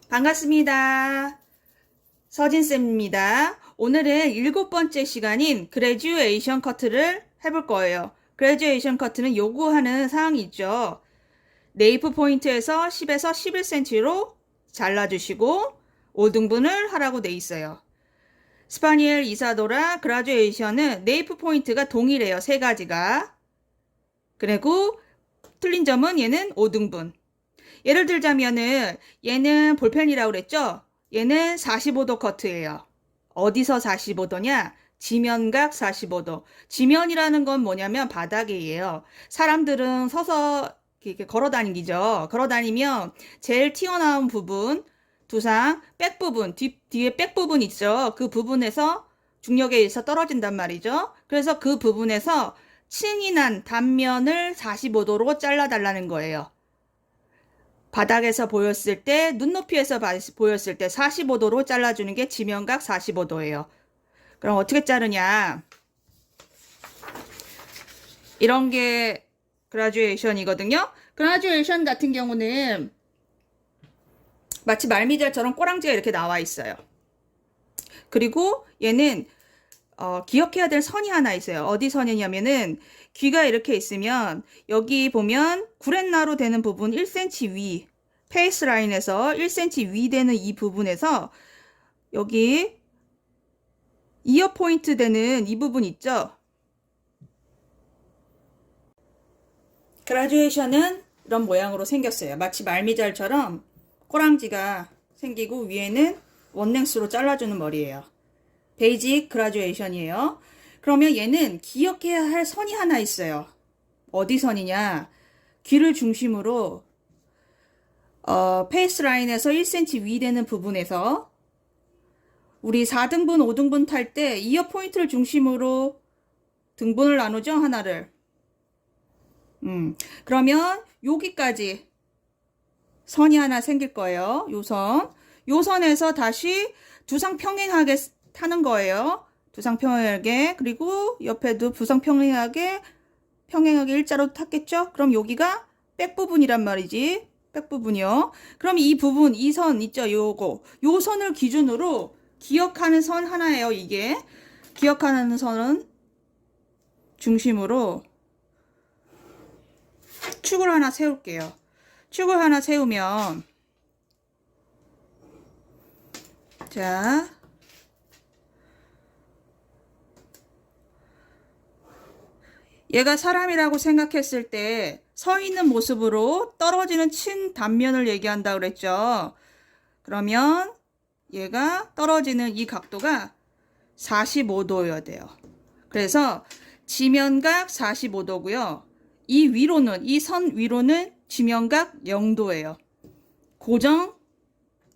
반갑습니다. 서진쌤입니다. 오늘은 7번째 시간인 그레듀에이션 커트를 해볼 거예요. 그레듀에이션 커트는 요구하는 사항이 있죠. 네이프 포인트에서 10에서 11cm로 잘라주시고 5등분을 하라고 돼 있어요. 스파니엘, 이사도라, 그라듀에이션은 네이프 포인트가 동일해요. 세 가지가. 그리고 틀린 점은 얘는 5등분. 예를 들자면은 얘는 볼펜이라고 그랬죠? 얘는 45도 커트예요. 어디서 45도냐? 지면각 45도. 지면이라는 건 뭐냐면 바닥이에요. 사람들은 서서 이렇게 걸어 다니죠. 걸어 다니면 제일 튀어나온 부분, 두상, 백 부분, 뒤에 백 부분 있죠. 그 부분에서 중력에 의해서 떨어진단 말이죠. 그래서 그 부분에서 층이 난 단면을 45도로 잘라달라는 거예요. 바닥에서 보였을 때, 눈높이에서 보였을 때 45도로 잘라주는 게 지면각 45도예요. 그럼 어떻게 자르냐? 이런 게 그라듀에이션이거든요. 그라듀에이션 같은 경우는 마치 말미잘처럼 꼬랑지가 이렇게 나와 있어요. 그리고 얘는 기억해야 될 선이 하나 있어요. 어디 선이냐면은 귀가 이렇게 있으면 여기 보면 구렛나루 되는 부분 1cm 위, 페이스 라인에서 1cm 위 되는 이 부분에서 여기 이어 포인트 되는 이 부분 있죠. 그라듀에이션은 이런 모양으로 생겼어요. 마치 말미잘처럼 꼬랑지가 생기고 위에는 원랭스로 잘라주는 머리예요. 베이직 그라듀에이션이에요. 그러면 얘는 기억해야 할 선이 하나 있어요. 어디 선이냐? 귀를 중심으로 페이스 라인에서 1cm 위 되는 부분에서 우리 4등분, 5등분 탈 때 이어 포인트를 중심으로 등분을 나누죠, 하나를. 그러면 여기까지 선이 하나 생길 거예요. 요 선. 요 선에서 다시 두상 평행하게 타는 거예요. 두상 평행하게. 그리고 옆에도 두상 평행하게 일자로 탔겠죠? 그럼 여기가 백 부분이란 말이지. 백 부분이요. 그럼 이 부분, 이 선 있죠? 요거. 요 선을 기준으로 기억하는 선 하나예요, 이게. 기억하는 선은 중심으로 축을 하나 세울게요. 축을 하나 세우면 자, 얘가 사람이라고 생각했을 때 서 있는 모습으로 떨어지는 층 단면을 얘기한다 그랬죠. 그러면 얘가 떨어지는 이 각도가 45도여야 돼요. 그래서 지면각 45도고요. 이 위로는, 이 선 위로는 지면각 0도예요. 고정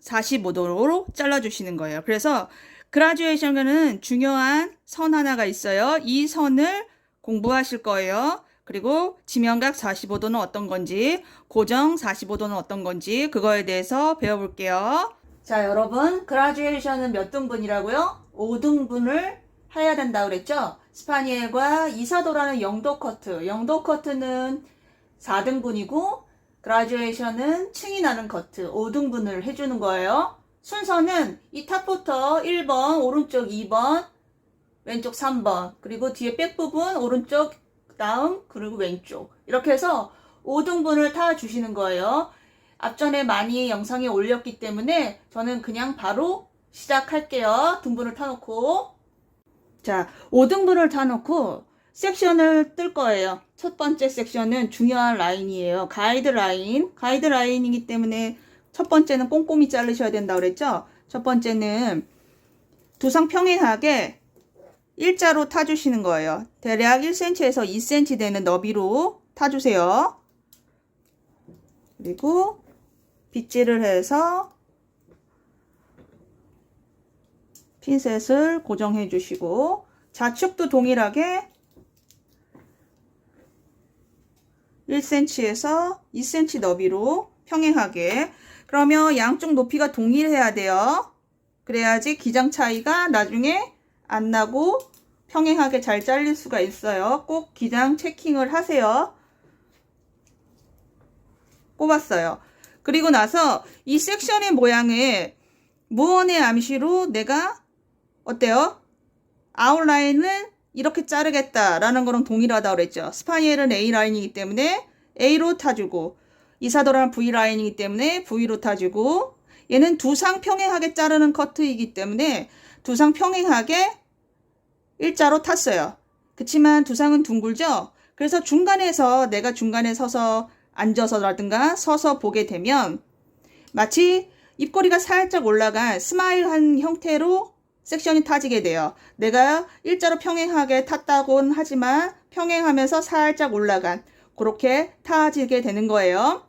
45도로 잘라주시는 거예요. 그래서 그라듀에이션은 중요한 선 하나가 있어요. 이 선을 공부하실 거예요. 그리고 지면각 45도는 어떤 건지, 고정 45도는 어떤 건지 그거에 대해서 배워볼게요. 자, 여러분, 그라듀에이션은 몇 등분이라고요? 5등분을 해야 된다고 그랬죠? 스파니엘과 이사도라는 0도 커트. 0도 커트는 4등분이고 그라듀에이션은 층이 나는 커트 5등분을 해주는 거예요. 순서는 이 탑부터 1번, 오른쪽 2번, 왼쪽 3번, 그리고 뒤에 백 부분, 오른쪽 다음, 그리고 왼쪽. 이렇게 해서 5등분을 타주시는 거예요. 앞전에 많이 영상에 올렸기 때문에 저는 그냥 바로 시작할게요. 등분을 타놓고. 자, 5등분을 타놓고 섹션을 뜰 거예요. 첫 번째 섹션은 중요한 라인이에요. 가이드라인이기 때문에 첫 번째는 꼼꼼히 자르셔야 된다고 그랬죠? 첫 번째는 두상 평행하게 일자로 타주시는 거예요. 대략 1cm에서 2cm 되는 너비로 타주세요. 그리고 빗질을 해서 핀셋을 고정해 주시고 좌측도 동일하게 1cm에서 2cm 너비로 평행하게. 그러면 양쪽 높이가 동일해야 돼요. 그래야지 기장 차이가 나중에 안 나고 평행하게 잘 잘릴 수가 있어요. 꼭 기장 체킹을 하세요. 꼽았어요. 그리고 나서 이 섹션의 모양을 무언의 암시로 내가 어때요? 아웃라인을 이렇게 자르겠다라는 거랑 동일하다고 그랬죠. 스파니엘은 A라인이기 때문에 A로 타주고 이사도라는 V라인이기 때문에 V로 타주고 얘는 두상 평행하게 자르는 커트이기 때문에 두상 평행하게 일자로 탔어요. 그치만 두상은 둥글죠? 그래서 중간에서 내가 중간에 서서 앉아서라든가 서서 보게 되면 마치 입꼬리가 살짝 올라간 스마일한 형태로 섹션이 타지게 돼요. 내가 일자로 평행하게 탔다고는 하지만 평행하면서 살짝 올라간 그렇게 타지게 되는 거예요.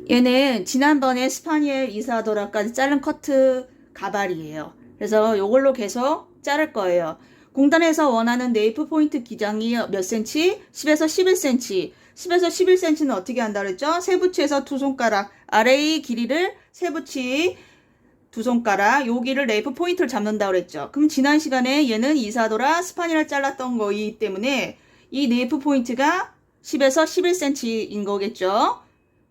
얘는 지난번에 스파니엘 이사도라까지 자른 커트 가발이에요. 그래서 이걸로 계속 자를 거예요. 공단에서 원하는 네이프 포인트 기장이 몇 cm? 10에서 11cm. 10에서 11cm는 어떻게 한다 그랬죠? 세부치에서 두 손가락 아래의 길이를 세부치 두 손가락 여기를 네이프 포인트를 잡는다 그랬죠. 그럼 지난 시간에 얘는 이사도라 스파니를 잘랐던 거이기 때문에 이 네이프 포인트가 10에서 11cm인 거겠죠.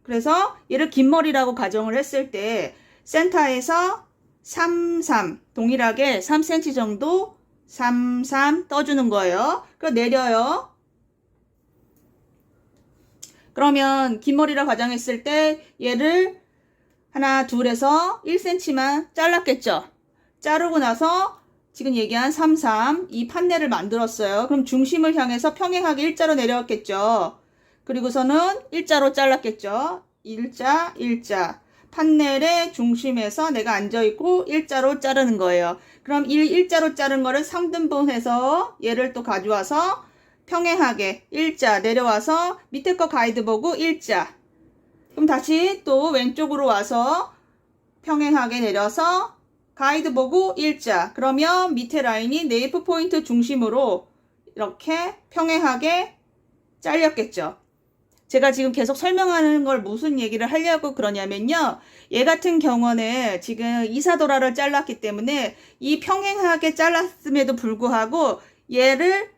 그래서 얘를 긴 머리라고 가정을 했을 때 센터에서 33 동일하게 3cm 정도 33 떠주는 거예요. 그럼 내려요. 그러면 긴 머리라 가정했을 때 얘를 하나 둘에서 1cm만 잘랐겠죠. 자르고 나서 지금 얘기한 33 이 판넬을 만들었어요. 그럼 중심을 향해서 평행하게 일자로 내려왔겠죠. 그리고서는 일자로 잘랐겠죠. 일자 판넬의 중심에서 내가 앉아있고 일자로 자르는 거예요. 그럼 일자로 자른 거를 3등분해서 얘를 또 가져와서 평행하게 일자 내려와서 밑에 거 가이드 보고 일자. 그럼 다시 또 왼쪽으로 와서 평행하게 내려서 가이드 보고 일자. 그러면 밑에 라인이 네이프 포인트 중심으로 이렇게 평행하게 잘렸겠죠. 제가 지금 계속 설명하는 걸 무슨 얘기를 하려고 그러냐면요. 얘 같은 경우는 지금 이사도라를 잘랐기 때문에 이 평행하게 잘랐음에도 불구하고 얘를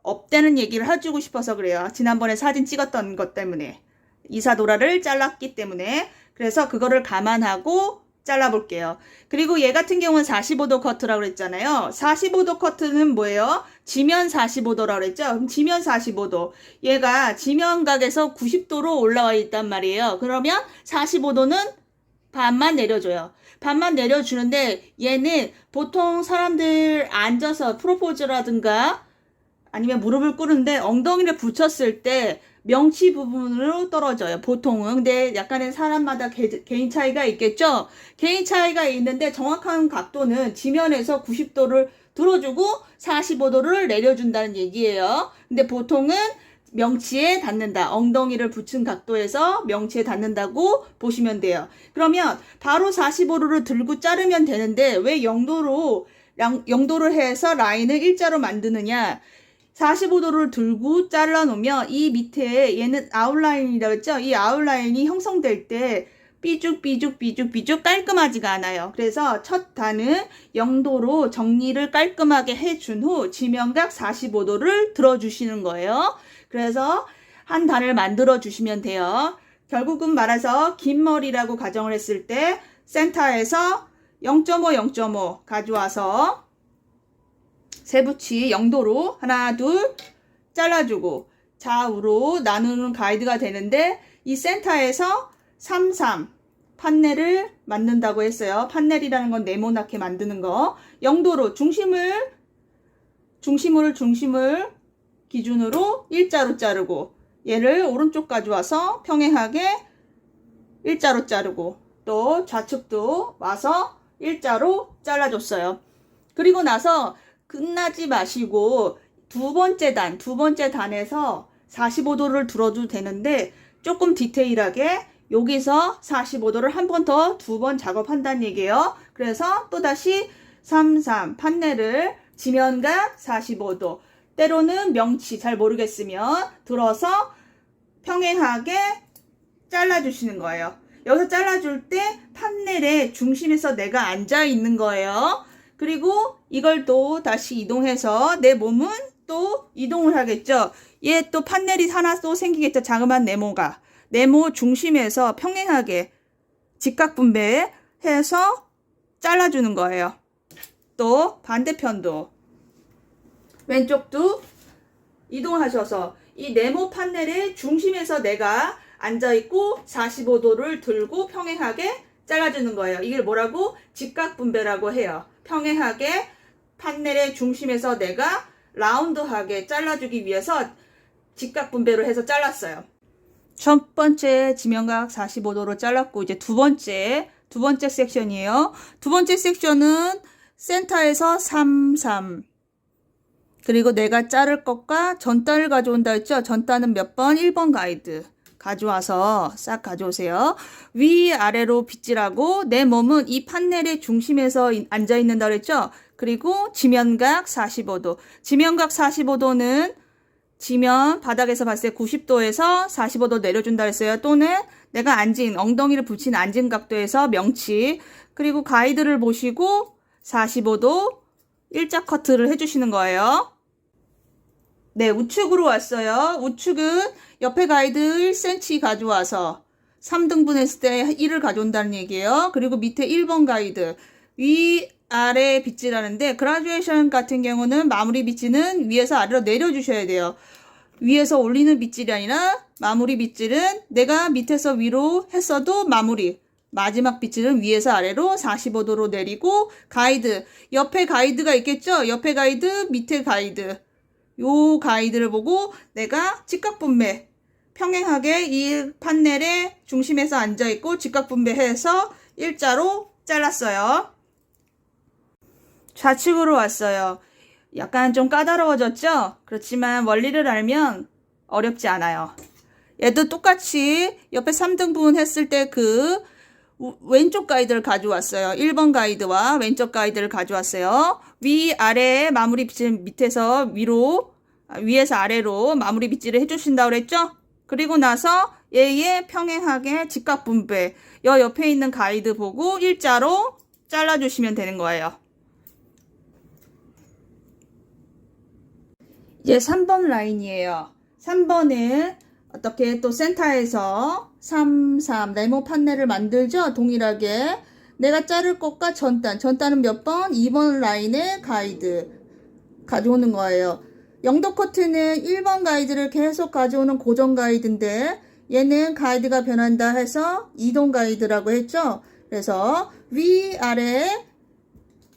업되는 얘기를 해주고 싶어서 그래요. 지난번에 사진 찍었던 것 때문에. 이사도라를 잘랐기 때문에. 그래서 그거를 감안하고 잘라볼게요. 그리고 얘 같은 경우는 45도 커트라고 그랬잖아요. 45도 커트는 뭐예요? 지면 45도라고 그랬죠? 그럼 지면 45도. 얘가 지면각에서 90도로 올라와 있단 말이에요. 그러면 45도는 반만 내려줘요. 반만 내려주는데 얘는 보통 사람들 앉아서 프로포즈라든가 아니면 무릎을 꿇는데 엉덩이를 붙였을 때 명치 부분으로 떨어져요. 보통은. 근데 약간의 사람마다 개인 차이가 있겠죠? 개인 차이가 있는데 정확한 각도는 지면에서 90도를 들어주고 45도를 내려준다는 얘기예요. 근데 보통은 명치에 닿는다. 엉덩이를 붙인 각도에서 명치에 닿는다고 보시면 돼요. 그러면 바로 45도를 들고 자르면 되는데 왜 0도로 해서 라인을 일자로 만드느냐? 45도를 들고 잘라놓으면 이 밑에 얘는 아웃라인이라고 했죠? 이 아웃라인이 형성될 때 삐죽 깔끔하지가 않아요. 그래서 첫 단은 0도로 정리를 깔끔하게 해준 후 지면각 45도를 들어주시는 거예요. 그래서 한 단을 만들어 주시면 돼요. 결국은 말해서 긴 머리라고 가정을 했을 때 센터에서 0.5 가져와서 세부치 0도로 하나 둘 잘라주고 좌우로 나누는 가이드가 되는데 이 센터에서 33 판넬을 만든다고 했어요. 판넬이라는 건 네모나게 만드는 거. 0도로 중심을 기준으로 일자로 자르고 얘를 오른쪽 가져와서 평행하게 일자로 자르고 또 좌측도 와서 일자로 잘라줬어요. 그리고 나서 끝나지 마시고 두 번째 단에서 45도를 들어도 되는데 조금 디테일하게 여기서 45도를 한 번 더 두 번 작업한다는 얘기예요. 그래서 또다시 33 판넬을 지면각 45도 때로는 명치 잘 모르겠으면 들어서 평행하게 잘라주시는 거예요. 여기서 잘라줄 때 판넬의 중심에서 내가 앉아 있는 거예요. 그리고 이걸 또 다시 이동해서 내 몸은 또 이동을 하겠죠. 얘 또 판넬이 하나 또 생기겠죠. 자그마한 네모가. 네모 중심에서 평행하게 직각분배해서 잘라주는 거예요. 또 반대편도 왼쪽도 이동하셔서 이 네모 판넬의 중심에서 내가 앉아있고 45도를 들고 평행하게 잘라주는 거예요. 이게 뭐라고? 직각분배라고 해요. 평행하게 판넬의 중심에서 내가 라운드하게 잘라주기 위해서 직각분배로 해서 잘랐어요. 첫 번째 지면각 45도로 잘랐고, 이제 두 번째 섹션이에요. 두 번째 섹션은 센터에서 3, 3. 그리고 내가 자를 것과 전단을 가져온다 했죠? 전단은 몇 번? 1번 가이드. 가져와서 싹 가져오세요. 위아래로 빗질하고 내 몸은 이 판넬의 중심에서 앉아있는다 그랬죠? 그리고 지면각 45도. 지면각 45도는 지면 바닥에서 봤을 때 90도에서 45도 내려준다 했어요. 또는 내가 앉은 엉덩이를 붙인 앉은 각도에서 명치. 그리고 가이드를 보시고 45도 일자 커트를 해주시는 거예요. 네, 우측으로 왔어요. 우측은 옆에 가이드 1cm 가져와서 3등분 했을 때 1을 가져온다는 얘기예요. 그리고 밑에 1번 가이드 위아래 빗질하는데, 그라듀에이션 같은 경우는 마무리 빗질은 위에서 아래로 내려주셔야 돼요. 위에서 올리는 빗질이 아니라 마무리 빗질은 내가 밑에서 위로 했어도 마지막 빗질은 위에서 아래로 45도로 내리고, 가이드 옆에 가이드가 있겠죠? 옆에 가이드, 밑에 가이드, 요 가이드를 보고 내가 직각분배 평행하게 이 판넬의 중심에서 앉아있고 직각분배해서 일자로 잘랐어요. 좌측으로 왔어요. 약간 좀 까다로워졌죠? 그렇지만 원리를 알면 어렵지 않아요. 얘도 똑같이 옆에 3등분 했을 때 그 왼쪽 가이드를 가져왔어요. 1번 가이드와 왼쪽 가이드를 가져왔어요. 위아래 마무리 빗질 밑에서 위에서 아래로 마무리 빗질을 해주신다고 그랬죠? 그리고 나서 얘의 평행하게 직각분배, 옆에 있는 가이드 보고 일자로 잘라주시면 되는 거예요. 이제 3번 라인이에요. 3번은 어떻게 또 센터에서 3, 3 네모 판넬을 만들죠? 동일하게 내가 자를 것과 전단은 몇 번? 2번 라인의 가이드 가져오는 거예요. 영도 커트는 1번 가이드를 계속 가져오는 고정 가이드인데, 얘는 가이드가 변한다 해서 이동 가이드라고 했죠? 그래서 위아래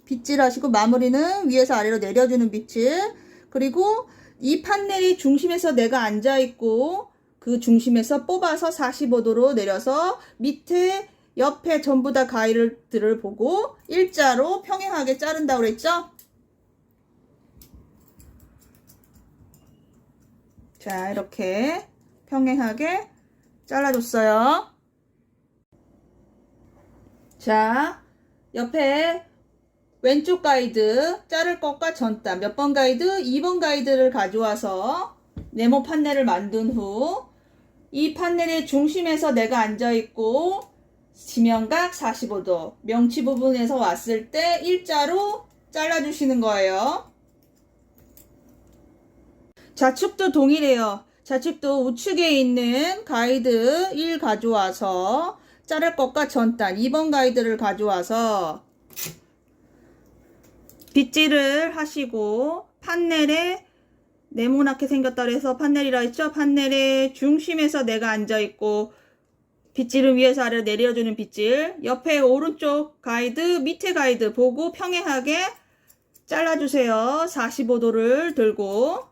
빗질 하시고 마무리는 위에서 아래로 내려주는 빗질. 그리고 이 판넬이 중심에서 내가 앉아있고 그 중심에서 뽑아서 45도로 내려서 밑에 옆에 전부 다 가이드를 보고 일자로 평행하게 자른다고 그랬죠? 자, 이렇게 평행하게 잘라줬어요. 자, 옆에 왼쪽 가이드 자를 것과 전단 몇 번 가이드? 2번 가이드를 가져와서 네모 판넬을 만든 후 이 판넬의 중심에서 내가 앉아있고 지면각 45도 명치 부분에서 왔을 때 일자로 잘라주시는 거예요. 좌측도 동일해요. 좌측도 우측에 있는 가이드 1 가져와서 자를 것과 전단 2번 가이드를 가져와서 빗질을 하시고 판넬에 네모나게 생겼다 그래서 판넬이라 했죠? 판넬의 중심에서 내가 앉아있고 빗질은 위에서 아래로 내려주는 빗질, 옆에 오른쪽 가이드 밑에 가이드 보고 평행하게 잘라주세요. 45도를 들고.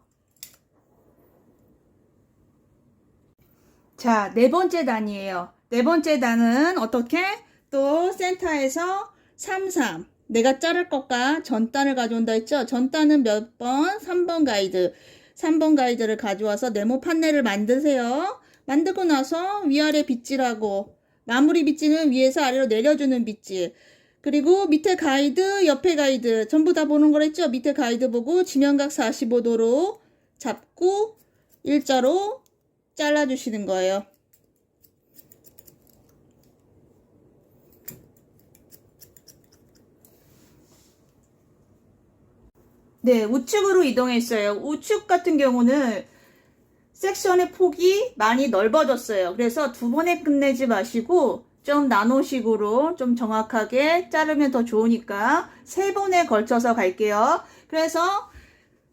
자, 네 번째 단이에요. 네 번째 단은 어떻게? 또 센터에서 3, 3 내가 자를 것과 전단을 가져온다 했죠? 전단은 몇 번? 3번 가이드. 3번 가이드를 가져와서 네모 판넬을 만드세요. 만들고 나서 위아래 빗질하고 마무리 빗질은 위에서 아래로 내려주는 빗질. 그리고 밑에 가이드, 옆에 가이드 전부 다 보는 거랬죠? 밑에 가이드 보고 지면각 45도로 잡고 일자로 잘라주시는 거예요. 네, 우측으로 이동했어요. 우측 같은 경우는 섹션의 폭이 많이 넓어졌어요. 그래서 두 번에 끝내지 마시고 좀 나노식으로 좀 정확하게 자르면 더 좋으니까 세 번에 걸쳐서 갈게요. 그래서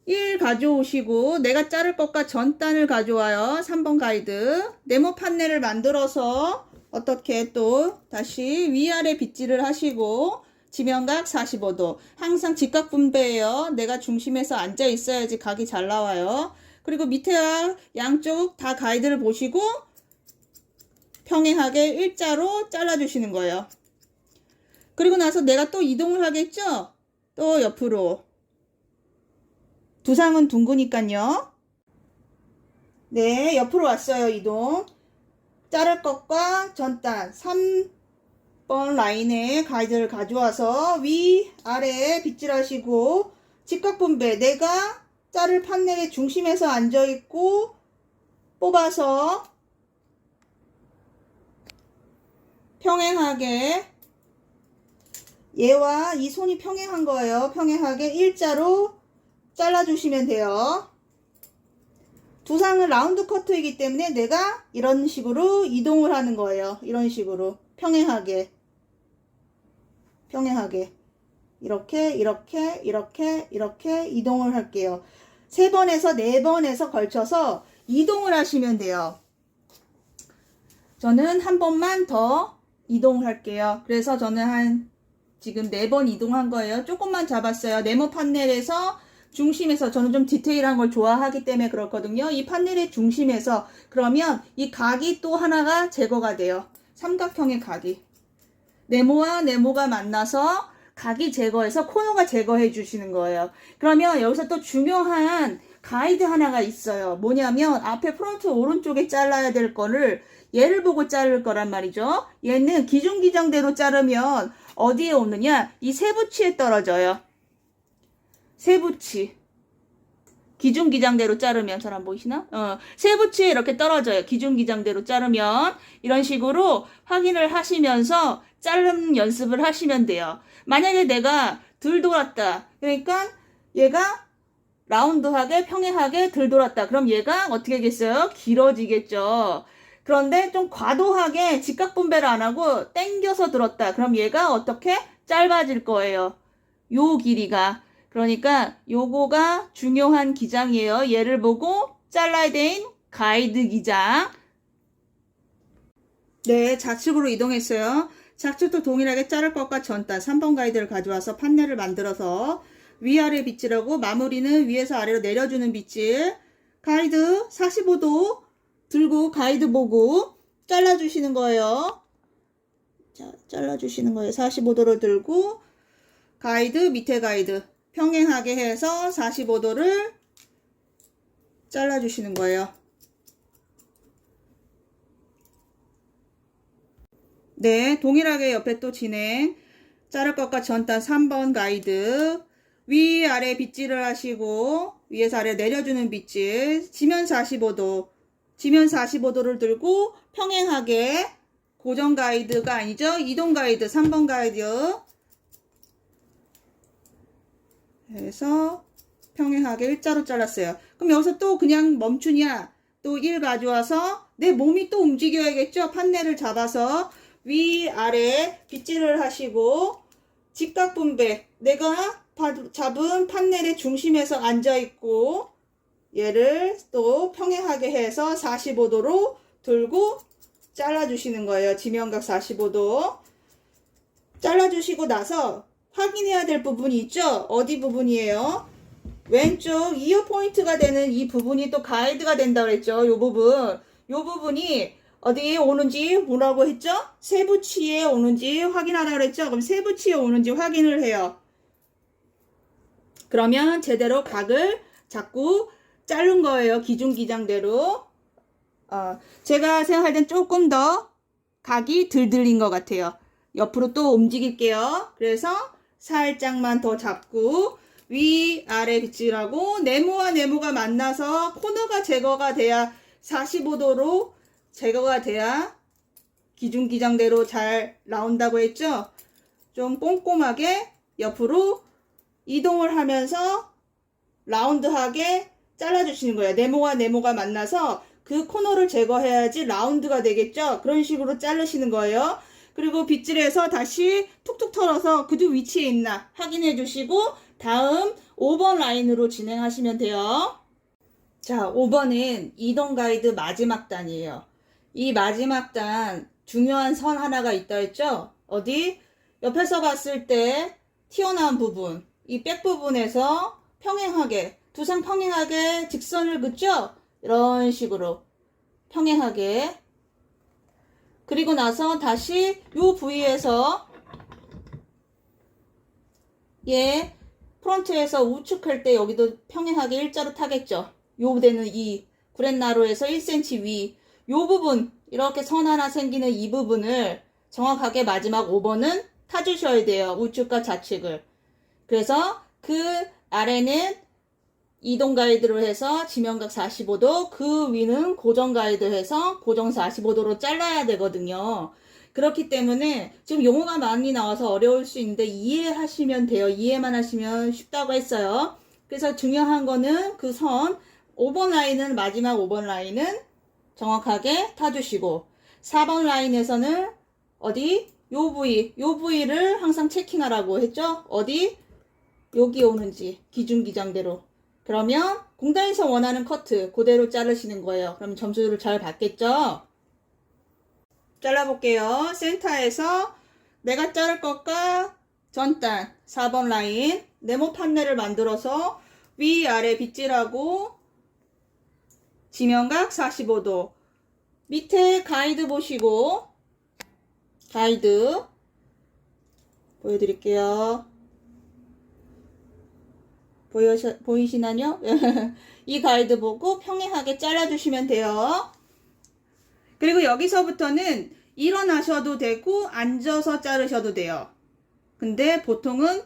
1 가져오시고 내가 자를 것과 전단을 가져와요. 3번 가이드. 네모 판넬을 만들어서 어떻게 또 다시 위아래 빗질을 하시고 지면각 45도. 항상 직각 분배예요. 내가 중심에서 앉아 있어야지 각이 잘 나와요. 그리고 밑에와 양쪽 다 가이드를 보시고 평행하게 일자로 잘라주시는 거예요. 그리고 나서 내가 또 이동을 하겠죠? 또 옆으로. 두상은 둥그니까요. 네, 옆으로 왔어요. 이동. 자를 것과 전단 3번 라인에 가이드를 가져와서 위, 아래 빗질하시고 직각 분배. 내가 자를 판넬의 중심에서 앉아있고 뽑아서 평행하게 얘와 이 손이 평행한 거예요. 평행하게 일자로 잘라주시면 돼요. 두상은 라운드 커트이기 때문에 내가 이런 식으로 이동을 하는 거예요. 이런 식으로 평행하게 이렇게 이렇게 이동을 할게요. 3번에서 4번에서 걸쳐서 이동을 하시면 돼요. 저는 한 번만 더 이동을 할게요. 그래서 저는 지금 4번 이동한 거예요. 조금만 잡았어요. 네모 판넬에서 중심에서 저는 좀 디테일한 걸 좋아하기 때문에 그렇거든요. 이 판넬의 중심에서 그러면 이 각이 또 하나가 제거가 돼요. 삼각형의 각이. 네모와 네모가 만나서 각이 제거해서 코너가 제거해 주시는 거예요. 그러면 여기서 또 중요한 가이드 하나가 있어요. 뭐냐면 앞에 프론트 오른쪽에 잘라야 될 거를 얘를 보고 자를 거란 말이죠. 얘는 기준기장대로 자르면 어디에 오느냐? 이 세부치에 떨어져요. 세부치. 기준기장대로 자르면 잘 안 보이시나? 세부치에 이렇게 떨어져요. 기준기장대로 자르면 이런 식으로 확인을 하시면서 자르는 연습을 하시면 돼요. 만약에 내가 덜 돌았다. 그러니까 얘가 라운드하게 평행하게 덜 돌았다. 그럼 얘가 어떻게 하겠어요? 길어지겠죠. 그런데 좀 과도하게 직각 분배를 안 하고 당겨서 들었다. 그럼 얘가 어떻게 짧아질 거예요. 요 길이가. 그러니까 요거가 중요한 기장이에요. 얘를 보고 잘라야 되는 가이드 기장. 네, 좌측으로 이동했어요. 좌측도 동일하게 자를 것과 전단 3번 가이드를 가져와서 판넬을 만들어서 위아래 빗질하고 마무리는 위에서 아래로 내려주는 빗질. 가이드 45도 들고 가이드 보고 잘라주시는 거예요. 자, 잘라주시는 거예요. 45도를 들고 가이드 밑에 가이드 평행하게 해서 45도를 잘라주시는 거예요. 네, 동일하게 옆에 또 진행. 자를 것과 전단 3번 가이드 위아래 빗질을 하시고 위에서 아래 내려주는 빗질. 지면 45도를 들고 평행하게 고정 가이드가 아니죠. 이동 가이드 3번 가이드 해서 평행하게 일자로 잘랐어요. 그럼 여기서 또 그냥 멈추냐? 또 1 가져와서 내 몸이 또 움직여야겠죠. 판넬을 잡아서 위아래 빗질을 하시고 직각 분배. 내가 잡은 판넬의 중심에서 앉아있고 얘를 또 평행하게 해서 45도로 들고 잘라주시는 거예요. 지면각 45도. 잘라주시고 나서 확인해야 될 부분이 있죠? 어디 부분이에요? 왼쪽 이어 포인트가 되는 이 부분이 또 가이드가 된다고 그랬죠? 요 부분이 어디에 오는지 뭐라고 했죠? 세부치에 오는지 확인하라 그랬죠? 그럼 세부치에 오는지 확인을 해요. 그러면 제대로 각을 잡고 자른 거예요. 기준기장대로. 제가 생각할 땐 조금 더 각이 덜 들린 것 같아요. 옆으로 또 움직일게요. 그래서 살짝만 더 잡고 위아래 빗질하고 네모와 네모가 만나서 코너가 제거가 돼야 45도로 제거가 돼야 기준기장대로 잘 나온다고 했죠. 좀 꼼꼼하게 옆으로 이동을 하면서 라운드하게 잘라주시는 거예요. 네모와 네모가 만나서 그 코너를 제거해야지 라운드가 되겠죠. 그런 식으로 자르시는 거예요. 그리고 빗질해서 다시 툭툭 털어서 그도 위치에 있나 확인해 주시고 다음 5번 라인으로 진행하시면 돼요. 자, 5번은 이동 가이드 마지막 단이에요. 이 마지막 단 중요한 선 하나가 있다 했죠? 어디? 옆에서 봤을 때 튀어나온 부분, 이 백 부분에서 평행하게, 두상 평행하게 직선을 긋죠? 이런 식으로 평행하게. 그리고 나서 다시 요 부위에서 얘 프론트에서 우측할 때 여기도 평행하게 일자로 타겠죠. 요 데는 이 구렛나루에서 1cm 위, 요 부분 이렇게 선 하나 생기는 이 부분을 정확하게 마지막 5번은 타주셔야 돼요. 우측과 좌측을. 그래서 그 아래는 이동 가이드로 해서 지면각 45도, 그 위는 고정 가이드 해서 고정 45도로 잘라야 되거든요. 그렇기 때문에 지금 용어가 많이 나와서 어려울 수 있는데 이해하시면 돼요. 이해만 하시면 쉽다고 했어요. 그래서 중요한 거는 그 선 5번 라인은 마지막 5번 라인은 정확하게 타주시고 4번 라인에서는 어디? 요 부위를 항상 체킹하라고 했죠? 어디? 여기 오는지 기준 기장대로. 그러면 공단에서 원하는 커트 그대로 자르시는 거예요. 그럼 점수를 잘 받겠죠? 잘라볼게요. 센터에서 내가 자를 것과 전단 4번 라인 네모 판넬을 만들어서 위아래 빗질하고 지면각 45도 밑에 가이드 보시고 가이드 보여드릴게요. 보이시나요? 이 가이드 보고 평행하게 잘라주시면 돼요. 그리고 여기서부터는 일어나셔도 되고 앉아서 자르셔도 돼요. 근데 보통은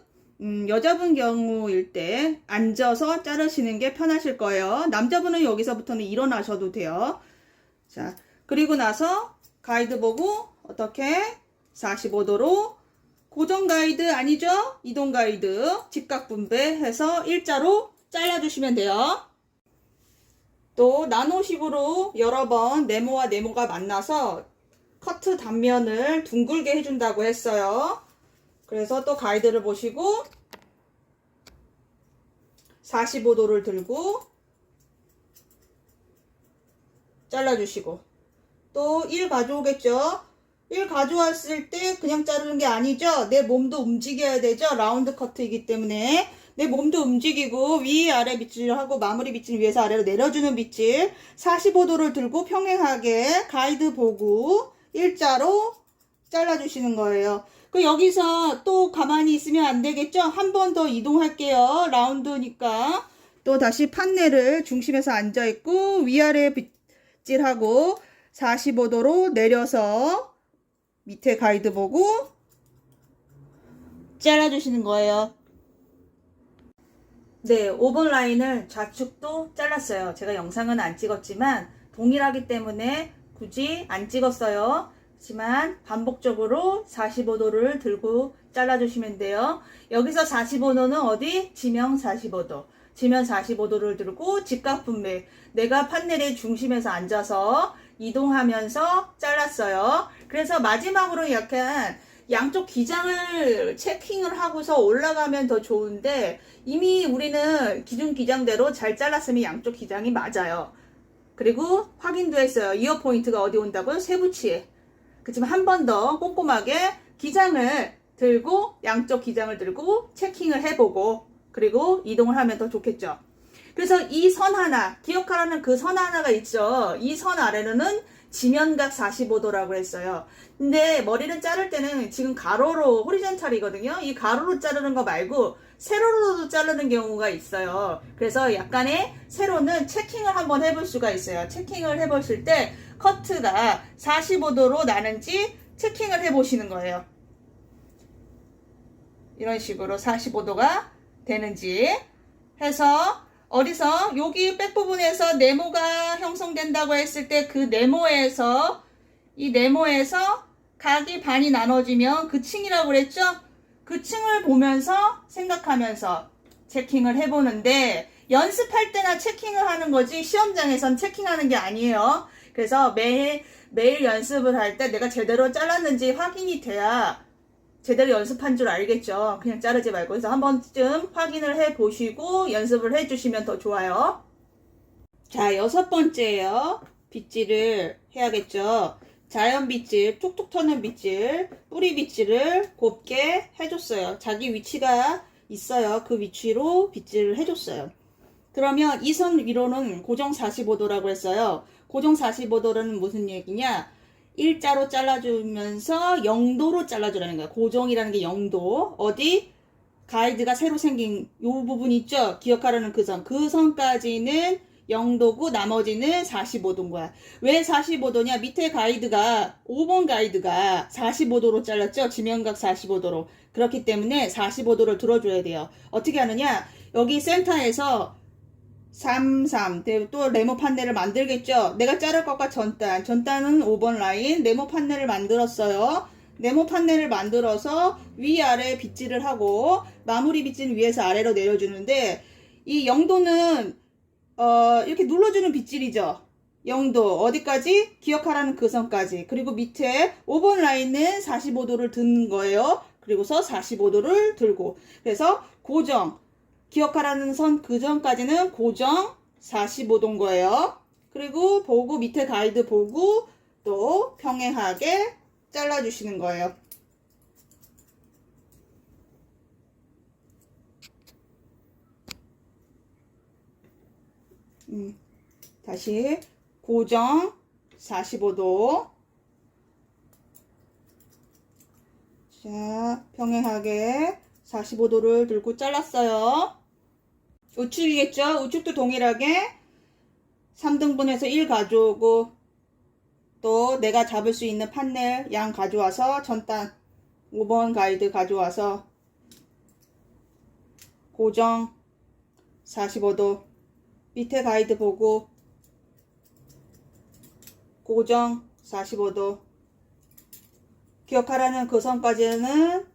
여자분 경우일 때 앉아서 자르시는 게 편하실 거예요. 남자분은 여기서부터는 일어나셔도 돼요. 자, 그리고 나서 가이드 보고 어떻게 45도로 고정 가이드 아니죠? 이동 가이드 직각 분배해서 일자로 잘라주시면 돼요. 또 나노식으로 여러 번 네모와 네모가 만나서 커트 단면을 둥글게 해준다고 했어요. 그래서 또 가이드를 보시고 45도를 들고 잘라주시고 또 1 가져오겠죠? 1 가져왔을 때 그냥 자르는 게 아니죠. 내 몸도 움직여야 되죠. 라운드 커트이기 때문에 내 몸도 움직이고 위아래 빗질을 하고 마무리 빗질 위에서 아래로 내려주는 빗질 45도를 들고 평행하게 가이드 보고 일자로 잘라주시는 거예요. 그 여기서 또 가만히 있으면 안 되겠죠. 한 번 더 이동할게요. 라운드니까 또 다시 판넬을 중심에서 앉아있고 위아래 빗질하고 45도로 내려서 밑에 가이드 보고 잘라주시는 거예요. 네, 5번 라인을 좌측도 잘랐어요. 제가 영상은 안 찍었지만 동일하기 때문에 굳이 안 찍었어요. 하지만 반복적으로 45도를 들고 잘라주시면 돼요. 여기서 45도는 어디? 지면 45도. 지면 45도를 들고 직각 분배. 내가 판넬의 중심에서 앉아서 이동하면서 잘랐어요. 그래서 마지막으로 약간 양쪽 기장을 체킹을 하고서 올라가면 더 좋은데 이미 우리는 기준 기장대로 잘 잘랐으면 양쪽 기장이 맞아요. 그리고 확인도 했어요. 이어 포인트가 어디 온다고요? 세부치에. 그렇지만 한 번 더 꼼꼼하게 기장을 들고 양쪽 기장을 들고 체킹을 해보고 그리고 이동을 하면 더 좋겠죠. 그래서 이 선 하나 기억하라는 그 선 하나가 있죠. 이 선 아래로는 지면각 45도라고 했어요. 근데 머리를 자를 때는 지금 가로로 호리젠탈이거든요. 이 가로로 자르는 거 말고 세로로도 자르는 경우가 있어요. 그래서 약간의 세로는 체킹을 한번 해볼 수가 있어요. 체킹을 해보실 때 커트가 45도로 나는지 체킹을 해보시는 거예요. 이런 식으로 45도가 되는지 해서 어디서 여기 백 부분에서 네모가 형성된다고 했을 때 그 네모에서 이 네모에서 각이 반이 나눠지면 그 층이라고 그랬죠? 그 층을 보면서 생각하면서 체킹을 해보는데 연습할 때나 체킹을 하는 거지 시험장에선 체킹하는 게 아니에요. 그래서 매일 연습을 할 때 내가 제대로 잘랐는지 확인이 돼야 제대로 연습한 줄 알겠죠. 그냥 자르지 말고. 그래서 한 번쯤 확인을 해 보시고 연습을 해 주시면 더 좋아요. 자, 6번째예요. 빗질을 해야겠죠. 자연 빗질, 툭툭 터는 빗질, 뿌리 빗질을 곱게 해줬어요. 자기 위치가 있어요. 그 위치로 빗질을 해줬어요. 그러면 이 선 위로는 고정 45도라고 했어요. 고정 45도는 무슨 얘기냐? 일자로 잘라주면서 0도로 잘라주라는 거야. 고정이라는 게 0도. 어디? 가이드가 새로 생긴 요 부분 있죠? 기억하라는 그 선. 그 선까지는 0도고 나머지는 45도인 거야. 왜 45도냐? 밑에 가이드가 5번 가이드가 45도로 잘랐죠? 지면각 45도로. 그렇기 때문에 45도를 들어줘야 돼요. 어떻게 하느냐? 여기 센터에서 3, 3. 또 네모 판넬을 만들겠죠? 내가 자를 것과 전단. 전단은 5번 라인. 네모 판넬을 만들었어요. 네모 판넬을 만들어서 위아래 빗질을 하고 마무리 빗질은 위에서 아래로 내려주는데 이 0도는 이렇게 눌러주는 빗질이죠. 0도 어디까지? 기억하라는 그 선까지. 그리고 밑에 5번 라인은 45도를 든 거예요. 그리고서 45도를 들고. 그래서 고정. 기억하라는 선 그 전까지는 고정 45도인 거예요. 그리고 보고 밑에 가이드 보고 또 평행하게 잘라주시는 거예요. 다시 고정 45도. 자, 평행하게 45도를 들고 잘랐어요. 우측이겠죠? 우측도 동일하게 3등분해서 1 가져오고 또 내가 잡을 수 있는 판넬 양 가져와서 전단 5번 가이드 가져와서 고정 45도 밑에 가이드 보고 고정 45도 기억하라는 그 선까지는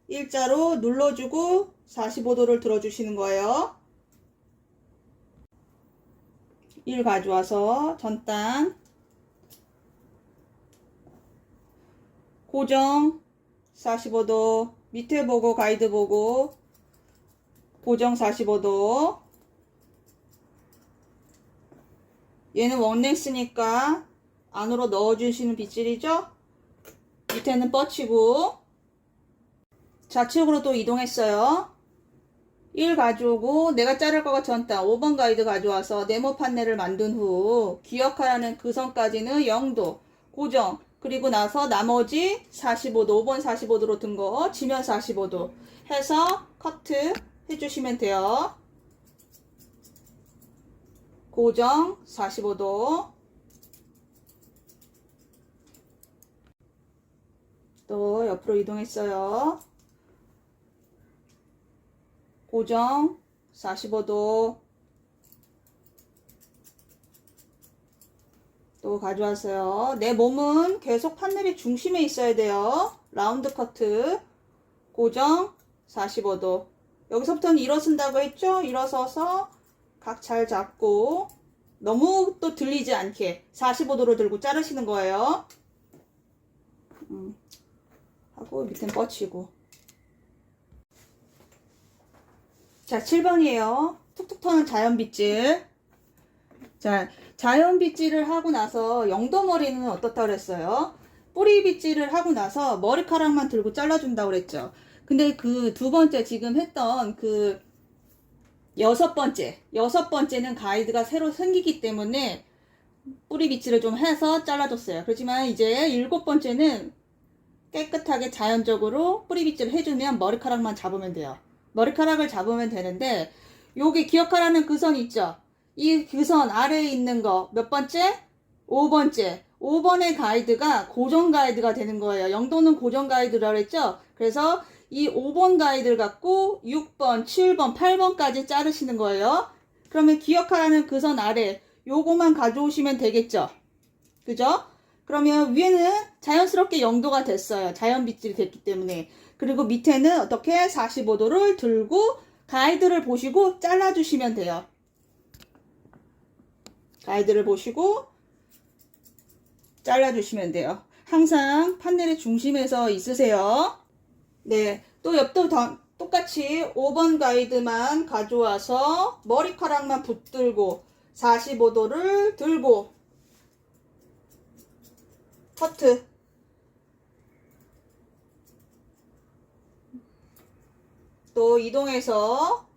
일자로 눌러주고 45도를 들어주시는 거예요. 1 가져와서 전단 고정 45도 밑에 보고 가이드 보고 고정 45도 얘는 원넥스니까 안으로 넣어주시는 빗질이죠. 밑에는 뻗치고 좌측으로 또 이동했어요. 1 가져오고 내가 자를 거가 전단 5번 가이드 가져와서 네모 판넬을 만든 후 기억하라는 그 선까지는 0도 고정 그리고 나서 나머지 45도 5번 45도로 든 거 지면 45도 해서 커트 해주시면 돼요. 고정 45도 또 옆으로 이동했어요. 고정 45도 또 가져왔어요. 내 몸은 계속 판넬이 중심에 있어야 돼요. 라운드 커트 고정 45도 여기서부터는 일어선다고 했죠? 일어서서 각 잘 잡고 너무 또 들리지 않게 45도로 들고 자르시는 거예요. 하고 밑엔 뻗치고 자 7번이에요. 툭툭 터는 자연 빗질. 자 자연 빗질을 하고 나서 0도 머리는 어떻다 그랬어요? 뿌리 빗질을 하고 나서 머리카락만 들고 잘라준다고 그랬죠. 근데 그 두 번째 지금 했던 그 여섯 번째는 가이드가 새로 생기기 때문에 뿌리 빗질을 좀 해서 잘라줬어요. 그렇지만 이제 7번째는 깨끗하게 자연적으로 뿌리 빗질을 해주면 머리카락만 잡으면 돼요. 머리카락을 잡으면 되는데 여기 기억하라는 그 선 있죠? 이 그 선 아래에 있는 거 몇 번째? 5번째. 5번의 가이드가 고정 가이드가 되는 거예요. 0도는 고정 가이드라고 했죠? 그래서 이 5번 가이드를 갖고 6번, 7번, 8번까지 자르시는 거예요. 그러면 기억하라는 그 선 아래 요거만 가져오시면 되겠죠? 그죠? 그러면 위에는 자연스럽게 0도가 됐어요. 자연 빗질이 됐기 때문에. 그리고 밑에는 어떻게 45도를 들고 가이드를 보시고 잘라주시면 돼요. 가이드를 보시고 잘라주시면 돼요. 항상 판넬의 중심에서 있으세요. 네, 또 옆도 똑같이 5번 가이드만 가져와서 머리카락만 붙들고 45도를 들고 커트. 또 이동해서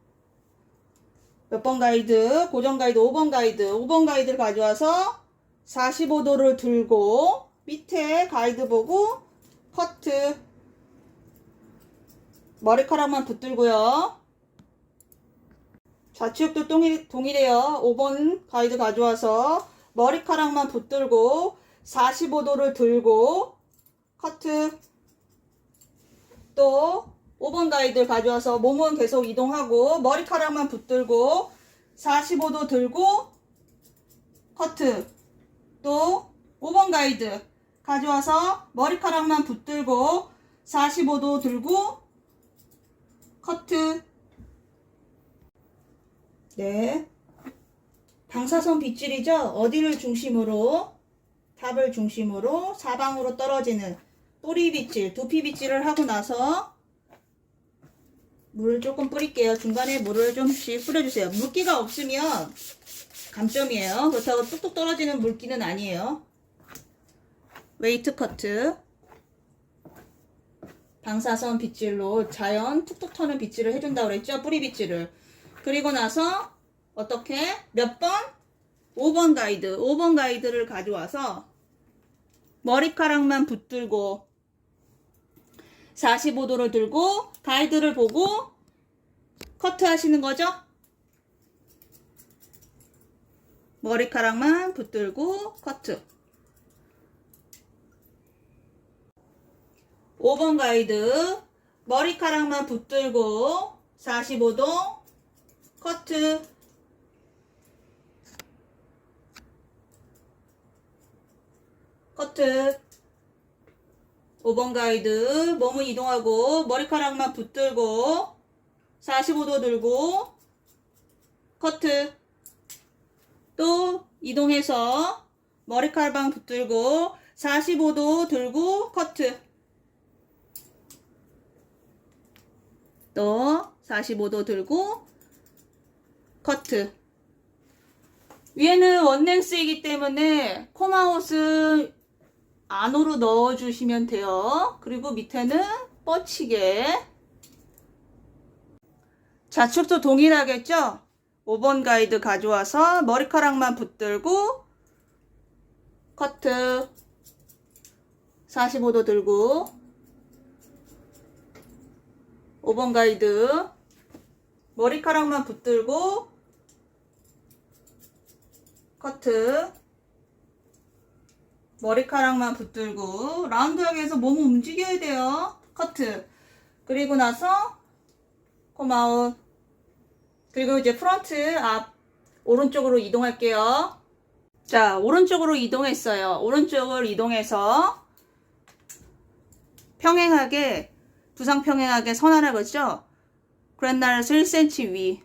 몇 번 가이드, 고정 가이드, 5번 가이드, 5번 가이드를 가져와서 45도를 들고 밑에 가이드 보고 커트. 머리카락만 붙들고요. 좌측도 동일해요. 5번 가이드 가져와서 머리카락만 붙들고 45도를 들고 커트. 또 5번 가이드 가져와서 몸은 계속 이동하고 머리카락만 붙들고 45도 들고 커트. 또 5번 가이드 가져와서 머리카락만 붙들고 45도 들고 커트. 네, 방사선 빗질이죠. 어디를 중심으로? 탑을 중심으로 사방으로 떨어지는 뿌리 빗질, 두피 빗질을 하고 나서 물을 조금 뿌릴게요. 중간에 물을 좀씩 뿌려주세요. 물기가 없으면 감점이에요. 그렇다고 뚝뚝 떨어지는 물기는 아니에요. 웨이트 커트. 방사선 빗질로 자연 툭툭 터는 빗질을 해준다고 그랬죠? 뿌리 빗질을. 그리고 나서 어떻게? 몇 번? 5번 가이드. 5번 가이드를 가져와서 머리카락만 붙들고 45도를 들고 가이드를 보고 커트 하시는 거죠? 머리카락만 붙들고 커트. 5번 가이드 머리카락만 붙들고 45도 커트. 커트. 5번 가이드 몸을 이동하고 머리카락만 붙들고 45도 들고 커트. 또 이동해서 머리카락 붙들고 45도 들고 커트. 또 45도 들고 커트. 위에는 원랭스이기 때문에 콤아웃을 안으로 넣어주시면 돼요. 그리고 밑에는 뻗치게. 좌측도 동일하겠죠? 5번 가이드 가져와서 머리카락만 붙들고 커트. 45도 들고 5번 가이드 머리카락만 붙들고 커트. 머리카락만 붙들고 라운드하게 해서 몸을 움직여야 돼요. 커트. 그리고 나서 콤아웃. 그리고 이제 프론트 앞 오른쪽으로 이동할게요. 자, 오른쪽으로 이동했어요. 오른쪽을 이동해서 평행하게, 두상 평행하게 선 하나 그죠? 그랜날에서 1cm 위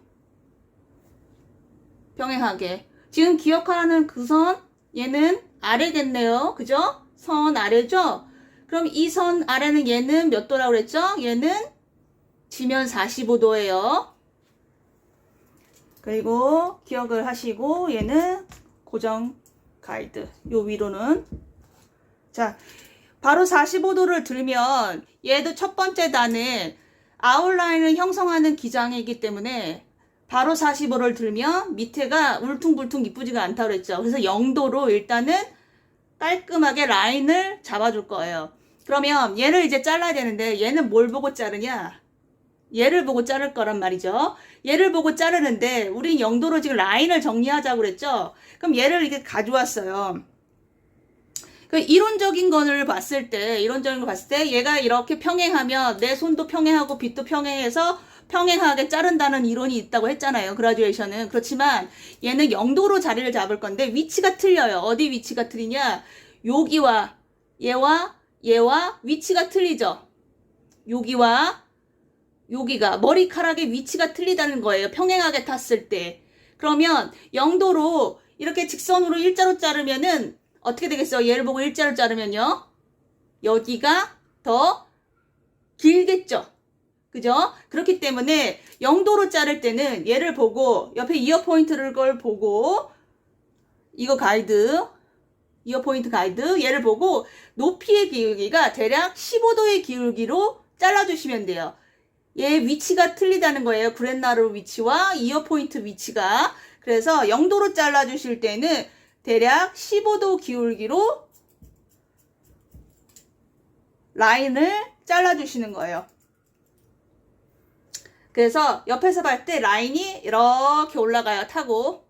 평행하게. 지금 기억하라는 그 선, 얘는 아래겠네요. 그죠? 선 아래죠? 그럼 이 선 아래는 얘는 몇 도라고 그랬죠? 얘는 지면 45도예요. 그리고 기억을 하시고 얘는 고정 가이드. 요 위로는. 자, 바로 45도를 들면 얘도 첫 번째 단은 아웃라인을 형성하는 기장이기 때문에 바로 45도를 들면 밑에가 울퉁불퉁 이쁘지가 않다고 그랬죠. 그래서 0도로 일단은 깔끔하게 라인을 잡아줄 거예요. 그러면 얘를 이제 잘라야 되는데 얘는 뭘 보고 자르냐? 얘를 보고 자를 거란 말이죠. 얘를 보고 자르는데 우린 0도로 지금 라인을 정리하자고 그랬죠. 그럼 얘를 이렇게 가져왔어요. 그 이론적인 거를 봤을 때 얘가 이렇게 평행하면 내 손도 평행하고 빛도 평행해서 평행하게 자른다는 이론이 있다고 했잖아요. 그라듀에이션은. 그렇지만 얘는 0도로 자리를 잡을 건데 위치가 틀려요. 어디 위치가 틀리냐? 여기와 얘와 위치가 틀리죠. 여기와 여기가 머리카락의 위치가 틀리다는 거예요. 평행하게 탔을 때. 그러면 0도로 이렇게 직선으로 일자로 자르면은 어떻게 되겠어? 얘를 보고 일자로 자르면요. 여기가 더 길겠죠? 그죠? 그렇기 때문에 0도로 자를 때는 얘를 보고 옆에 이어 포인트를 걸 보고 이거 가이드 이어 포인트 가이드 얘를 보고 높이의 기울기가 대략 15도의 기울기로 잘라주시면 돼요. 얘 위치가 틀리다는 거예요. 구렛나루 위치와 이어 포인트 위치가. 그래서 0도로 잘라주실 때는 대략 15도 기울기로 라인을 잘라주시는 거예요. 그래서 옆에서 볼 때 라인이 이렇게 올라가요. 타고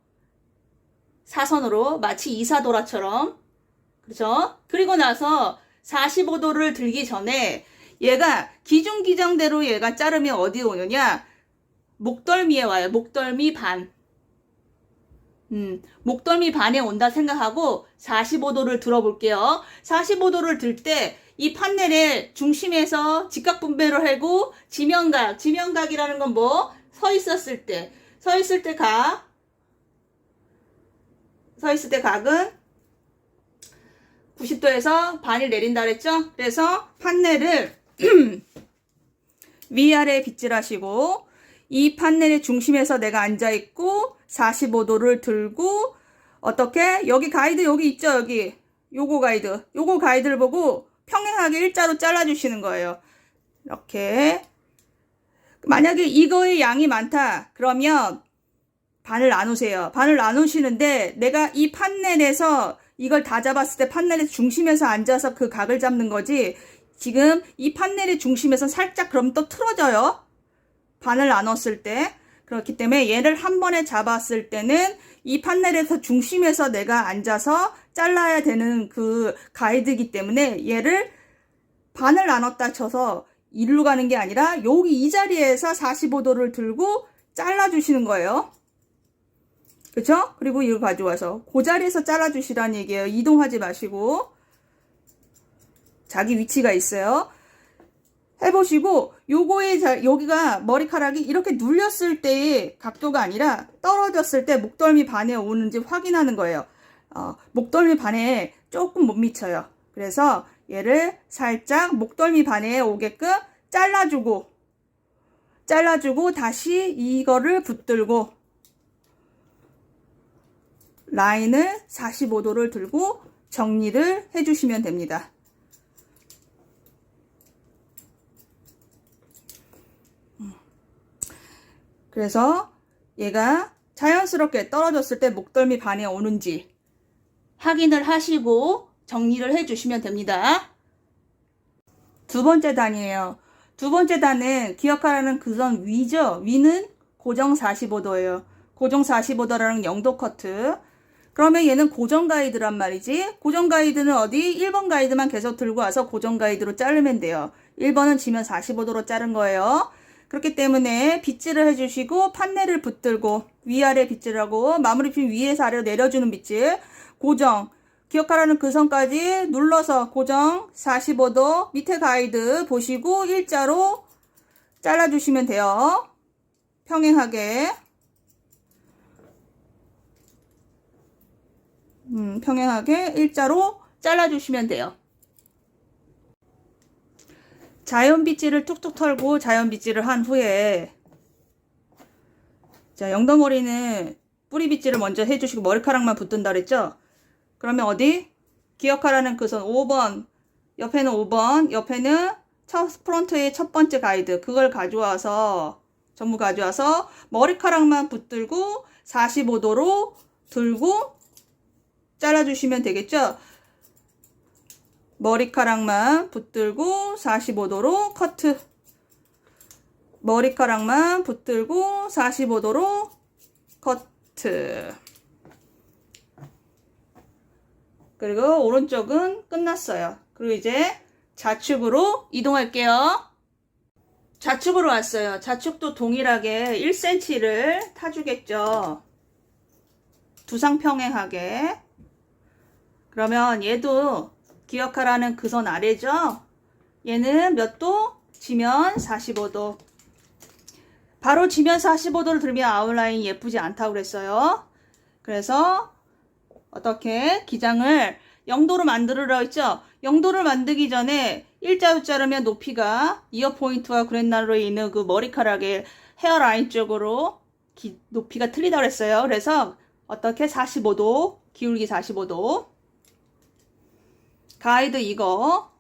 사선으로 마치 이사도라처럼. 그렇죠? 그리고 나서 45도를 들기 전에 얘가 기준 기장대로 얘가 자르면 어디에 오느냐? 목덜미에 와요. 목덜미 반. 목덜미 반에 온다 생각하고 45도를 들어볼게요. 45도를 들 때 이 판넬의 중심에서 직각 분배를 하고 지면각이라는 건 뭐? 서 있을 때 각은 90도에서 반을 내린다 그랬죠? 그래서 판넬을 위아래 빗질하시고 이 판넬의 중심에서 내가 앉아있고 45도를 들고 어떻게? 여기 가이드 여기 있죠? 여기 요거 가이드를 보고 평행하게 일자로 잘라주시는 거예요. 이렇게 만약에 이거의 양이 많다 그러면 반을 나누세요. 반을 나누시는데 내가 이 판넬에서 이걸 다 잡았을 때 판넬의 중심에서 앉아서 그 각을 잡는 거지 지금 이 판넬의 중심에서 살짝 그럼 또 틀어져요. 반을 나눴을 때. 그렇기 때문에 얘를 한 번에 잡았을 때는 이 판넬에서 중심에서 내가 앉아서 잘라야 되는 그 가이드이기 때문에 얘를 반을 나눴다 쳐서 일로 가는 게 아니라 여기 이 자리에서 45도를 들고 잘라주시는 거예요. 그쵸? 그리고 이거 가져와서 그 자리에서 잘라주시라는 얘기예요. 이동하지 마시고 자기 위치가 있어요. 해보시고 요거의 여기가 머리카락이 이렇게 눌렸을 때의 각도가 아니라 떨어졌을 때 목덜미 반에 오는지 확인하는 거예요. 목덜미 반에 조금 못 미쳐요. 그래서 얘를 살짝 목덜미 반에 오게끔 잘라주고 다시 이거를 붙들고 라인을 45도를 들고 정리를 해주시면 됩니다. 그래서 얘가 자연스럽게 떨어졌을 때 목덜미 반에 오는지 확인을 하시고 정리를 해주시면 됩니다. 두 번째 단이에요. 두 번째 단은 기억하라는 그 선 위죠. 위는 고정 45도예요. 고정 45도라는 0도 커트. 그러면 얘는 고정 가이드란 말이지. 고정 가이드는 어디? 1번 가이드만 계속 들고 와서 고정 가이드로 자르면 돼요. 1번은 지면 45도로 자른 거예요. 그렇기 때문에 빗질을 해주시고 판넬을 붙들고 위아래 빗질하고 마무리핀 위에서 아래로 내려주는 빗질. 고정. 기억하라는 그 선까지 눌러서 고정 45도 밑에 가이드 보시고 일자로 잘라주시면 돼요. 평행하게. 평행하게 일자로 잘라주시면 돼요. 자연 빗질을 툭툭 털고 자연 빗질을 한 후에 자 영덩어리는 뿌리 빗질을 먼저 해주시고 머리카락만 붙든다 그랬죠? 그러면 어디? 기억하라는 그 선 5번 옆에는 5번 옆에는 프론트의 첫 번째 가이드 그걸 가져와서 전부 가져와서 머리카락만 붙들고 45도로 들고 잘라주시면 되겠죠? 머리카락만 붙들고 45도로 커트. 머리카락만 붙들고 45도로 커트. 그리고 오른쪽은 끝났어요. 그리고 이제 좌측으로 이동할게요. 좌측으로 왔어요. 좌측도 동일하게 1cm를 타주겠죠. 두상 평행하게. 그러면 얘도 기억하라는 그 선 아래죠? 얘는 몇 도? 지면 45도. 바로 지면 45도를 들면 아웃라인 예쁘지 않다고 그랬어요. 그래서 어떻게? 기장을 0도로 만들으라고 했죠? 0도를 만들기 전에 일자로 자르면 높이가 이어 포인트와 그랜날로에 있는 그 머리카락의 헤어라인 쪽으로 높이가 틀리다고 했어요. 그래서 어떻게? 45도, 기울기 45도. 가이드 이거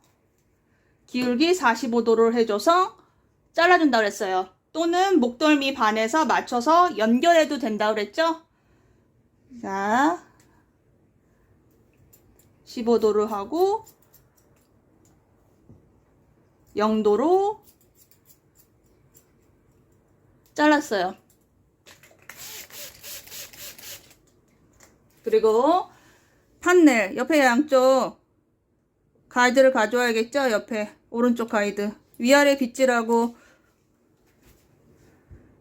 기울기 45도를 해줘서 잘라준다고 그랬어요. 또는 목덜미 반에서 맞춰서 연결해도 된다고 그랬죠? 자, 15도를 하고 0도로 잘랐어요. 그리고 판넬 옆에 양쪽 가이드를 가져와야겠죠? 옆에 오른쪽 가이드 위아래 빗질하고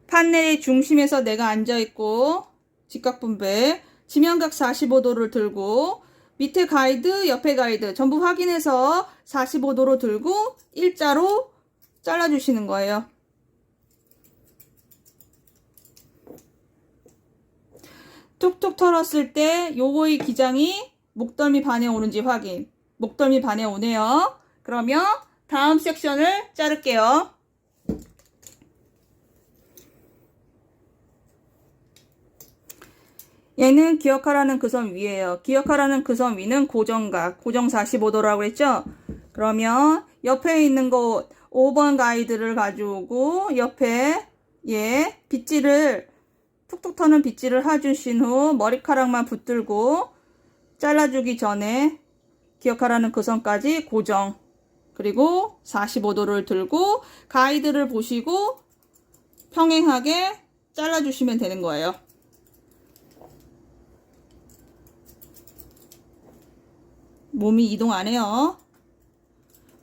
판넬의 중심에서 내가 앉아있고 직각분배 지면각 45도를 들고 밑에 가이드 옆에 가이드 전부 확인해서 45도로 들고 일자로 잘라주시는 거예요. 툭툭 털었을 때 요거의 기장이 목덜미 반에 오는지 확인. 목덜미 반에 오네요. 그러면 다음 섹션을 자를게요. 얘는 기억하라는 그 선 위에요. 기억하라는 그 선 위는 고정각, 고정 45도라고 했죠? 그러면 옆에 있는 거 5번 가이드를 가져오고 옆에 빗질을 툭툭 터는 빗질을 해주신 후 머리카락만 붙들고 잘라주기 전에 기억하라는 그 선까지 고정, 그리고 45도를 들고 가이드를 보시고 평행하게 잘라주시면 되는 거예요. 몸이 이동 안 해요.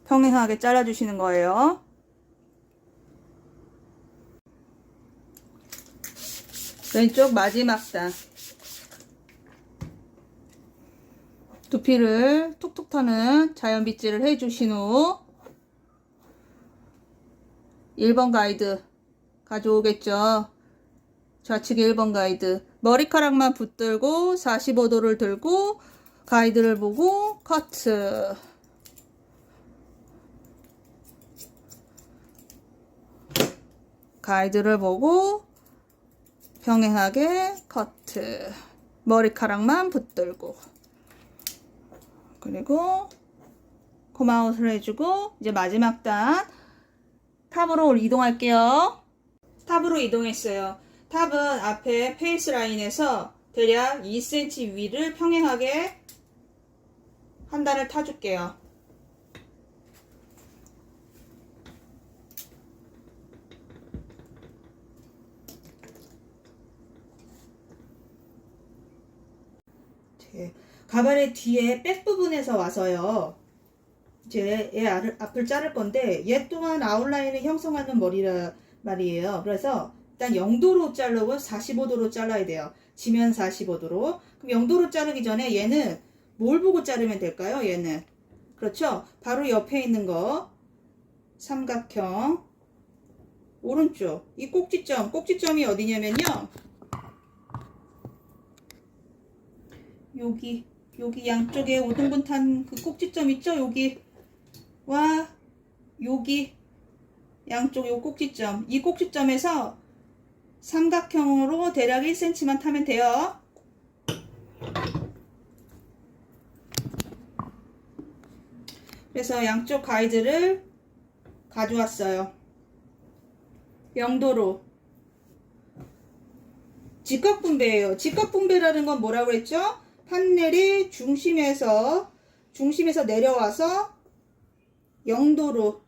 평행하게 잘라주시는 거예요. 왼쪽 마지막 단 두피를 툭툭 터는 자연 빗질을 해주신 후 1번 가이드 가져오겠죠. 좌측에 1번 가이드 머리카락만 붙들고 45도를 들고 가이드를 보고 커트. 가이드를 보고 평행하게 커트. 머리카락만 붙들고. 그리고 콤아웃을 해주고 이제 마지막 단 탑으로 이동할게요. 탑으로 이동했어요. 탑은 앞에 페이스 라인에서 대략 2cm 위를 평행하게 한 단을 타줄게요. 가발의 뒤에 백 부분에서 와서요. 이제 얘 앞을 자를 건데 얘 또한 아웃라인을 형성하는 머리라 말이에요. 그래서 일단 0도로 자르고 45도로 잘라야 돼요. 지면 45도로. 그럼 0도로 자르기 전에 얘는 뭘 보고 자르면 될까요? 얘는 그렇죠. 바로 옆에 있는 거 삼각형 오른쪽 이 꼭지점이 어디냐면요. 여기 양쪽에 5등분 탄 그 꼭지점 있죠? 여기와 여기 양쪽 요 꼭지점 이 꼭지점에서 삼각형으로 대략 1cm만 타면 돼요. 그래서 양쪽 가이드를 가져왔어요. 0도로 직각분배예요. 직각분배라는 건 뭐라고 했죠? 판넬이 중심에서 내려와서 0도로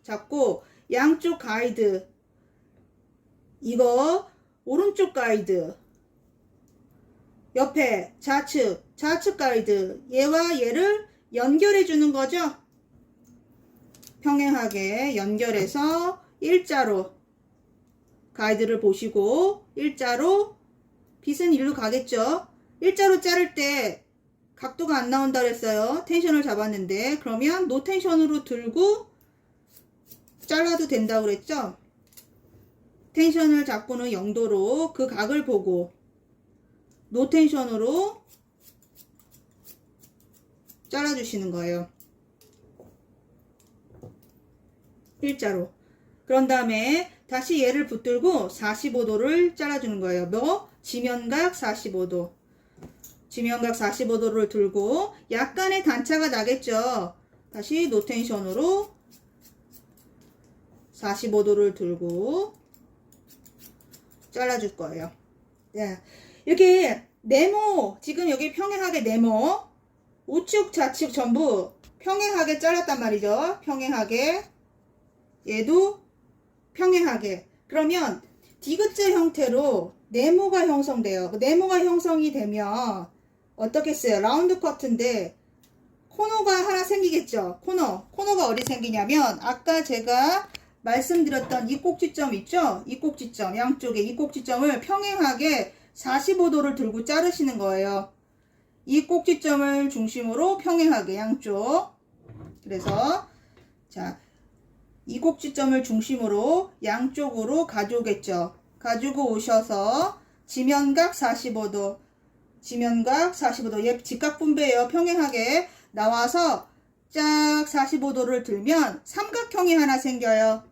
잡고 양쪽 가이드 이거 오른쪽 가이드 옆에 좌측 가이드 얘와 얘를 연결해 주는 거죠. 평행하게 연결해서 일자로 가이드를 보시고 일자로 빗은 일로 가겠죠. 일자로 자를 때 각도가 안 나온다 그랬어요. 텐션을 잡았는데 그러면 노 텐션으로 들고 잘라도 된다고 그랬죠. 텐션을 잡고는 0도로 그 각을 보고 노 텐션으로 잘라주시는 거예요. 일자로. 그런 다음에 다시 얘를 붙들고 45도를 잘라주는 거예요. 뭐? 지면각 45도. 지면각 45도를 들고 약간의 단차가 나겠죠. 다시 노텐션으로 45도를 들고 잘라줄 거예요. 네. 이렇게 네모, 지금 여기 평행하게 네모, 우측 좌측 전부 평행하게 잘랐단 말이죠. 평행하게. 얘도 평행하게. 그러면 디귿자 형태로 네모가 형성돼요. 네모가 형성이 되면 어떻게 써요? 라운드 커트인데 코너가 하나 생기겠죠. 코너가 어디 생기냐면 아까 제가 말씀드렸던 이 꼭지점 있죠? 이 꼭지점, 양쪽에 이 꼭지점을 평행하게 45도를 들고 자르시는 거예요. 이 꼭지점을 중심으로 평행하게 양쪽. 그래서 자, 이 꼭지점을 중심으로 양쪽으로 가져오겠죠. 가지고 오셔서 지면각 45도, 지면각 45도, 얘 직각분배예요. 평행하게 나와서 쫙 45도를 들면 삼각형이 하나 생겨요.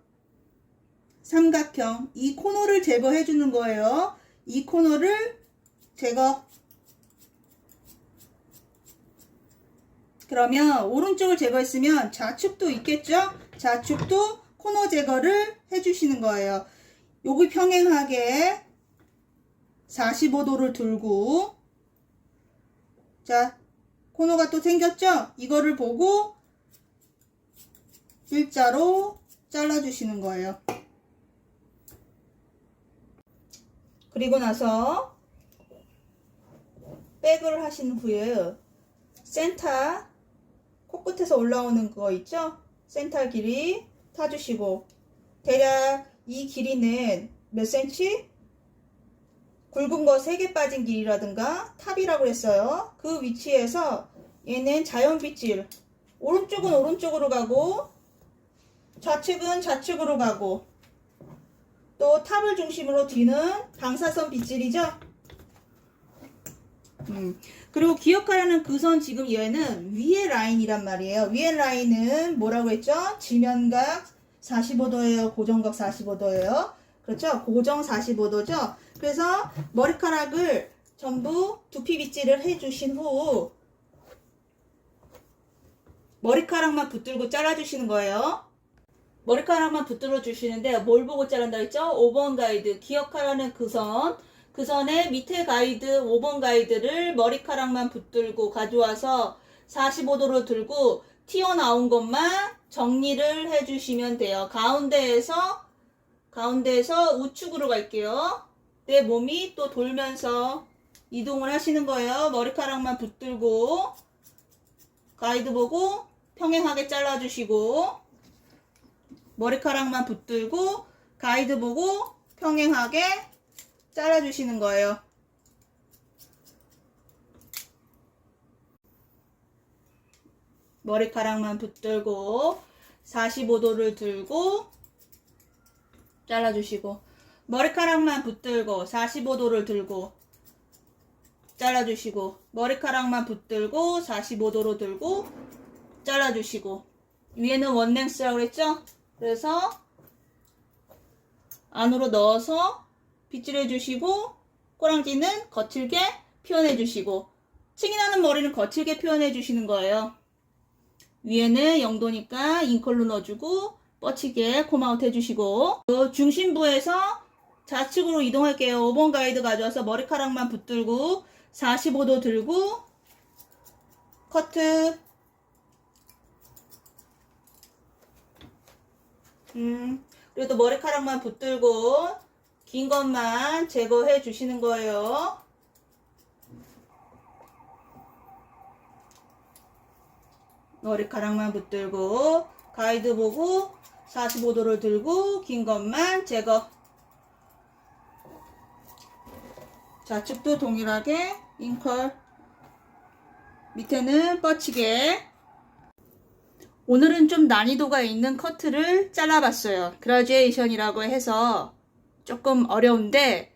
삼각형. 이 코너를 제거해 주는 거예요. 이 코너를 제거. 그러면 오른쪽을 제거했으면 좌측도 있겠죠? 좌측도 코너 제거를 해주시는 거예요. 여기 평행하게 45도를 들고, 자, 코너가 또 생겼죠? 이거를 보고 일자로 잘라주시는 거예요. 그리고 나서 백을 하신 후에 센터 코끝에서 올라오는 거 있죠? 센터 길이 타주시고, 대략 이 길이는 몇 센치? 굵은 거 3개 빠진 길이라든가 탑이라고 했어요. 그 위치에서 얘는 자연 빗질, 오른쪽은 오른쪽으로 가고 좌측은 좌측으로 가고, 또 탑을 중심으로 뒤는 방사선 빗질이죠. 그리고 기억하라는 그 선, 지금 얘는 위의 라인이란 말이에요. 위의 라인은 뭐라고 했죠? 지면각 45도예요. 고정각 45도예요. 그렇죠? 고정 45도죠. 그래서 머리카락을 전부 두피 빗질을 해주신 후 머리카락만 붙들고 잘라주시는 거예요. 머리카락만 붙들어 주시는데 뭘 보고 자른다 했죠? 5번 가이드. 기억하라는 그 선. 그 선의 밑에 가이드, 5번 가이드를 머리카락만 붙들고 가져와서 45도로 들고 튀어나온 것만 정리를 해주시면 돼요. 가운데에서 우측으로 갈게요. 내 몸이 또 돌면서 이동을 하시는 거예요. 머리카락만 붙들고 가이드 보고 평행하게 잘라주시고, 머리카락만 붙들고 가이드 보고 평행하게 잘라주시는 거예요. 머리카락만 붙들고 45도를 들고 잘라주시고, 머리카락만 붙들고 45도를 들고 잘라주시고, 머리카락만 붙들고 45도로 들고 잘라주시고, 위에는 원랭스라고 그랬죠? 그래서 안으로 넣어서 빗질해 주시고, 꼬랑지는 거칠게 표현해 주시고, 층이 나는 머리는 거칠게 표현해 주시는 거예요. 위에는 0도니까 잉컬로 넣어주고 뻗치게 콤아웃 해주시고, 중심부에서 좌측으로 이동할게요. 5번 가이드 가져와서 머리카락만 붙들고 45도 들고 커트. 그리고 또 머리카락만 붙들고 긴 것만 제거해 주시는 거예요. 머리카락만 붙들고 가이드 보고 45도를 들고 긴 것만 제거. 좌측도 동일하게 잉컬, 밑에는 뻗치게. 오늘은 좀 난이도가 있는 커트를 잘라봤어요. 그라듀에이션이라고 해서 조금 어려운데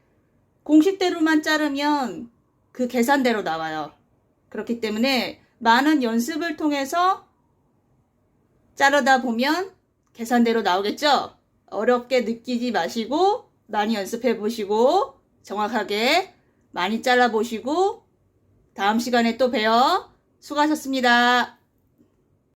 공식대로만 자르면 그 계산대로 나와요. 그렇기 때문에 많은 연습을 통해서 자르다 보면 계산대로 나오겠죠? 어렵게 느끼지 마시고 많이 연습해 보시고 정확하게 많이 잘라 보시고 다음 시간에 또 봬요. 수고하셨습니다.